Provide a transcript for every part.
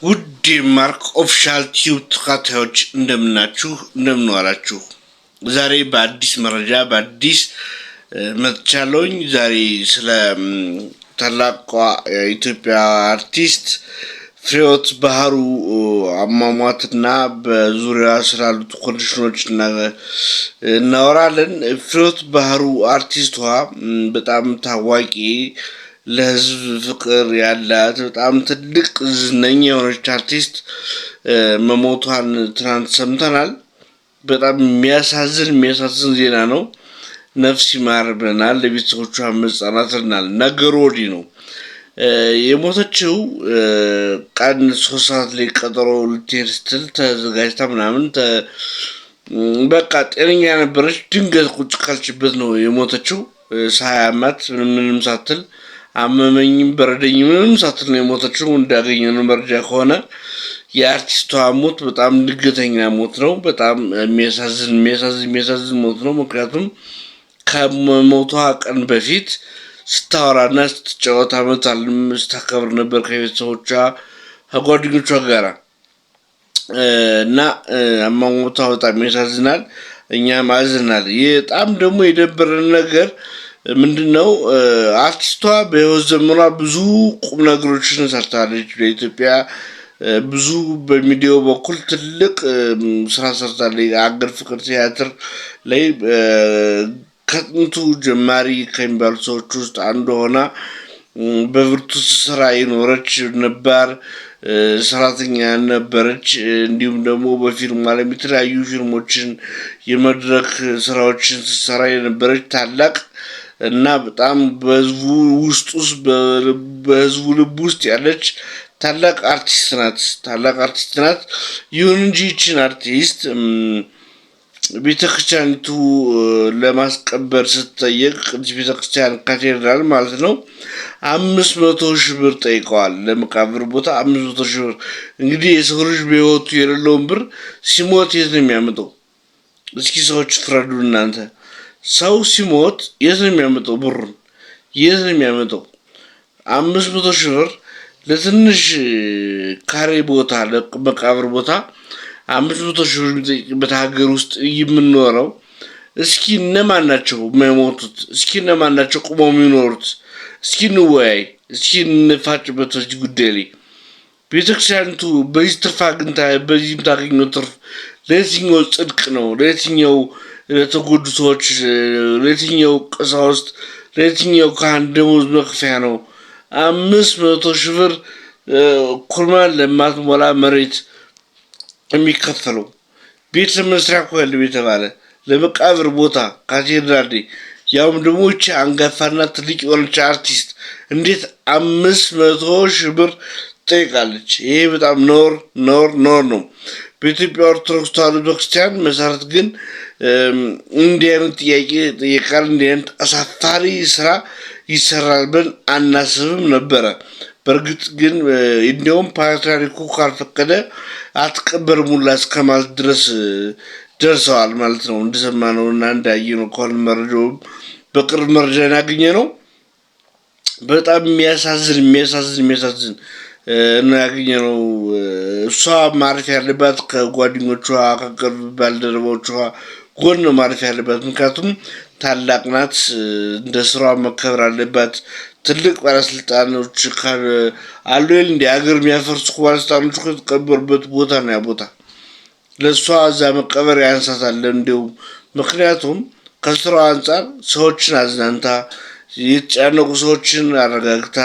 ውድ ማርክ ኦፊሻል ቲዩብ ተከታታዮች እንደምን ዋላችሁ? ዛሬ በአዲስ መረጃ በአዲስ መጥቻለሁኝ። ዛሬ ስለ ታላቋ የኢትዮጵያ አርቲስት ፍሬህይወት ባህሩ አሟሟትና በዙሪያ ስላሉት ኮንዲሽኖች እናወራለን። ፍሬህይወት ባህሩ አርቲስቷ በጣም ታዋቂ ለህዝብ ፍቅር ያላት በጣም ትልቅ ዝነኛ የሆነች አርቲስት መሞቷን ትናንት ሰምተናል። በጣም የሚያሳዝን ዜና ነው። ነፍስ ይማር ብለናል። ለቤተሰቦቿ መጽናናትናል። ነገሩ ወዲህ ነው። የሞተችው ቀን 3 ሰዓት ላይ ቀጠሮ ልትሄድ ስትል ተዘጋጅታ ምናምን በቃ ጤነኛ ነበረች። ድንገት ቁጭ ካልችበት ነው የሞተችው። ሳያማት ምንም ሳትል አመመኝም በረደኝም ምንም ሳትል ነው የሞተችው። እንዳገኘነው መረጃ ከሆነ የአርቲስቷ ሞት በጣም ድንገተኛ ሞት ነው። በጣም የሚያሳዝን ሞት ነው። ምክንያቱም ከሞቷ ቀን በፊት ስታወራና ስትጫወት ዓመታንም ስታከብር ነበር ከቤተሰቦቿ ከጓደኞቿ ጋር እና አሟሟቷ በጣም ያሳዝናል። እኛም አዝናል። በጣም ደግሞ የደበረን ነገር ምንድነው? አርቲስቷ በህይወት ዘመኗ ብዙ ቁም ነገሮችን ሰርታለች። ለኢትዮጵያ ብዙ በሚዲያው በኩል ትልቅ ስራ ሰርታለች። አገር ፍቅር ቲያትር ላይ ከጥንቱ ጀማሪ ከሚባሉ ሰዎች ውስጥ አንዱ ሆና በብርቱ ስራ የኖረች ነባር ሰራተኛ ነበረች። እንዲሁም ደግሞ በፊልም ዓለም የተለያዩ ፊልሞችን የመድረክ ስራዎችን ስትሰራ የነበረች ታላቅ እና በጣም በህዝቡ ልብ ውስጥ ያለች ታላቅ አርቲስት ናት። ይሁን እንጂ ይህችን አርቲስት ቤተክርስቲያኒቱ ለማስቀበር ስትጠየቅ ቅዱስ ቤተክርስቲያን ካቴድራል ማለት ነው 500,000 ብር ጠይቀዋል። ለመቃብር ቦታ 500,000 ብር። እንግዲህ የሰው ልጅ በህይወቱ የሌለውን ብር ሲሞት የት ነው የሚያመጣው? እስኪ ሰዎች ፍረዱ እናንተ። ሰው ሲሞት የት ነው የሚያመጣው? ብሩን የት ነው የሚያመጣው? 500,000 ብር ለትንሽ ካሬ ቦታ ለመቃብር ቦታ 500,000 ብር የሚጠይቅበት ሀገር ውስጥ የምንኖረው። እስኪ እነማን ናቸው የማይሞቱት? እስኪ እነማን ናቸው ቁመው የሚኖሩት? እስኪ እንወያይ፣ እስኪ እንፋጭበት በዚህ ጉዳይ ላይ። ቤተክርስቲያኒቱ በዚህ ትርፍ አግኝታ በዚህ የምታገኘው ትርፍ ለየትኛው ጽድቅ ነው? ለየትኛው ለተጎዱ ሰዎች፣ ለየትኛው ቀሳውስት፣ ለየትኛው ካህን ደሞዝ መክፈያ ነው 500,000 ብር ኩርማን ለማትሞላ መሬት የሚከፈለው? ቤት ለመስሪያ እኮ ያለው የተባለ ለመቃብር ቦታ ካቴድራል፣ ያውም ደግሞ ይህች አንጋፋና ትልቅ የሆነች አርቲስት እንዴት 500,000 ብር ትጠይቃለች? ይሄ በጣም ኖር ነው። በኢትዮጵያ ኦርቶዶክስ ተዋሕዶ ቤተክርስቲያን መሰረት ግን እንዲህ አይነት ጥያቄ ጠየቃል። እንዲህ አይነት አሳፋሪ ስራ ይሰራል ብለን አናስብም ነበረ። በእርግጥ ግን እንዲያውም ፓትርያርኩ ካልፈቀደ አትቀበርም ሁላ እስከ ማለት ድረስ ደርሰዋል ማለት ነው። እንደሰማነው እና እንዳየነው ከሆነ መረጃው በቅርብ መረጃ ያገኘ ነው። በጣም የሚያሳዝን ነው ያገኘነው። እሷ ማረፍ ያለባት ከጓደኞቿ ከቅርብ ባልደረቦቿ ጎን ነው ማረፍ ያለባት። ምክንያቱም ታላቅ ናት፣ እንደ ስራዋ መከበር አለባት። ትልቅ ባለስልጣኖች አሉ እንደ ሀገር የሚያፈርሱ ባለስልጣኖች የተቀበሩበት ቦታ ነው ያ ቦታ። ለእሷ እዛ መቀበር ያንሳታል እንዲሁ። ምክንያቱም ከስራዋ አንጻር ሰዎችን አዝናንታ፣ የተጨነቁ ሰዎችን አረጋግታ፣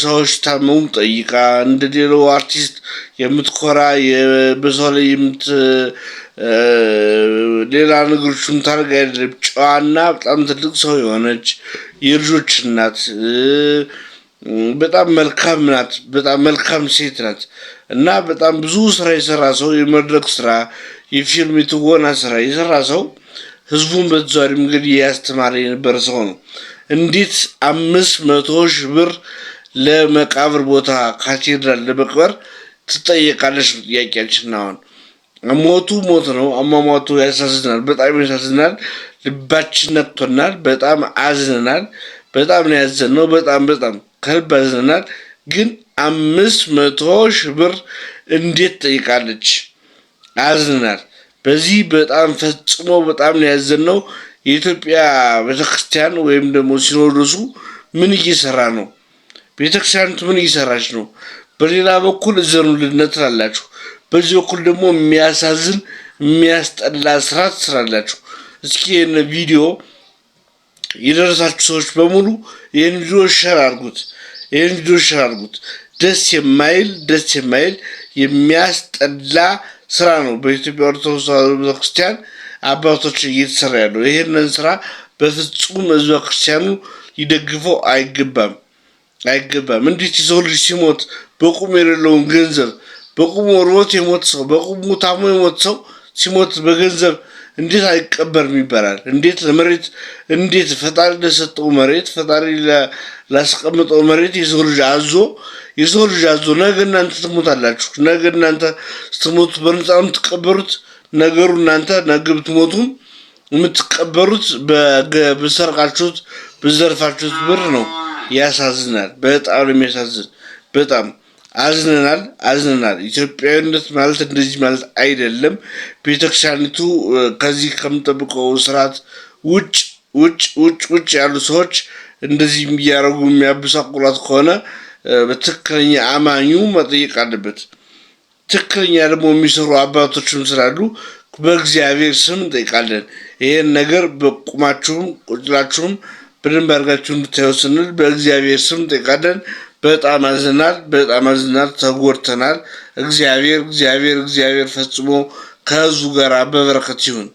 ሰዎች ታመሙ ጠይቃ፣ እንደሌላው አርቲስት የምትኮራ በሰው ላይ ሌላ ነገሮች የምታደርግ አይደለም። ጨዋና በጣም ትልቅ ሰው የሆነች የልጆች እናት፣ በጣም መልካም ናት። በጣም መልካም ሴት ናት እና በጣም ብዙ ስራ የሰራ ሰው፣ የመድረክ ስራ፣ የፊልም የትወና ስራ የሰራ ሰው፣ ህዝቡን በተዘዋዋሪ መንገድ ያስተማረ የነበረ ሰው ነው። እንዴት 500,000 ብር ለመቃብር ቦታ ካቴድራል ለመቅበር ትጠየቃለች? ጥያቄያችን አሁን ሞቱ ሞት ነው። አሟሟቱ ያሳዝናል፣ በጣም ያሳዝናል። ልባችን ነክቶናል። በጣም አዝነናል። በጣም ነው ያዘንነው። በጣም ከልብ አዝነናል። ግን 500,000 ብር እንዴት ጠይቃለች? አዝነናል። በዚህ በጣም ፈጽሞ በጣም ያዘነው የኢትዮጵያ ቤተክርስቲያን ወይም ደግሞ ሲኖዶሱ ምን እየሰራ ነው? ቤተክርስቲያኒቱ ምን እየሰራች ነው? በሌላ በኩል እዘኑልን ትላላችሁ፣ በዚህ በኩል ደግሞ የሚያሳዝን የሚያስጠላ ስራ ትሰራላችሁ። እስኪ ይህን ቪዲዮ የደረሳችሁ ሰዎች በሙሉ ይህን ቪዲዮ ሸር አድርጉት። ደስ የማይል የሚያስጠላ ስራ ነው በኢትዮጵያ ኦርቶዶክስ ተዋሕዶ ቤተክርስቲያን አባቶች እየተሰራ ያለው። ይህንን ስራ በፍጹም ህዝበ ክርስቲያኑ ሊደግፈው አይገባም። እንዴት የሰው ልጅ ሲሞት በቁም የሌለውን ገንዘብ በቁሙ ርቦት የሞት ሰው በቁሙ ታሞ የሞት ሰው ሲሞት በገንዘብ እንዴት አይቀበርም ይባላል? እንዴት ፈጣሪ ለሰጠው መሬት ፈጣሪ ላስቀምጠው መሬት የሰው ልጅ አዞ ነገ እናንተ ትሞታላችሁ። ነገ እናንተ ስትሞቱ በነፃ የምትቀበሩት ነገሩ እናንተ ነገ ብትሞቱም የምትቀበሩት በሰርቃችሁት በዘርፋችሁት ብር ነው። ያሳዝናል። በጣም የሚያሳዝን በጣም አዝነናል። ኢትዮጵያዊነት ማለት እንደዚህ ማለት አይደለም። ቤተክርስቲያኒቱ ከዚህ ከምጠብቀው ስርዓት ውጭ ያሉ ሰዎች እንደዚህ እያደረጉ የሚያበሳቁላት ከሆነ በትክክለኛ አማኙ መጠየቅ አለበት። ትክክለኛ ደግሞ የሚሰሩ አባቶችም ስላሉ በእግዚአብሔር ስም እንጠይቃለን። ይሄን ነገር በቁማችሁም ቁጭላችሁም በደንብ አድርጋችሁ እንድታዩ ስንል በእግዚአብሔር ስም እንጠይቃለን። በጣም አዝናል፣ ተጎድተናል። እግዚአብሔር ፈጽሞ ከህዝቡ ጋር በበረከት ይሁን።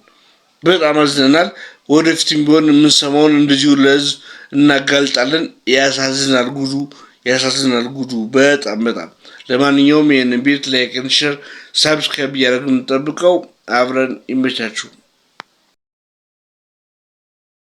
በጣም አዝነናል። ወደፊትም ቢሆን የምንሰማውን እንደዚሁ ለህዝብ እናጋልጣለን። ያሳዝናል ጉዱ በጣም። ለማንኛውም ይህን ቤት ላይክ፣ ሼር፣ ሳብስክራይብ እያደረግን እንጠብቀው። አብረን ይመቻችሁ።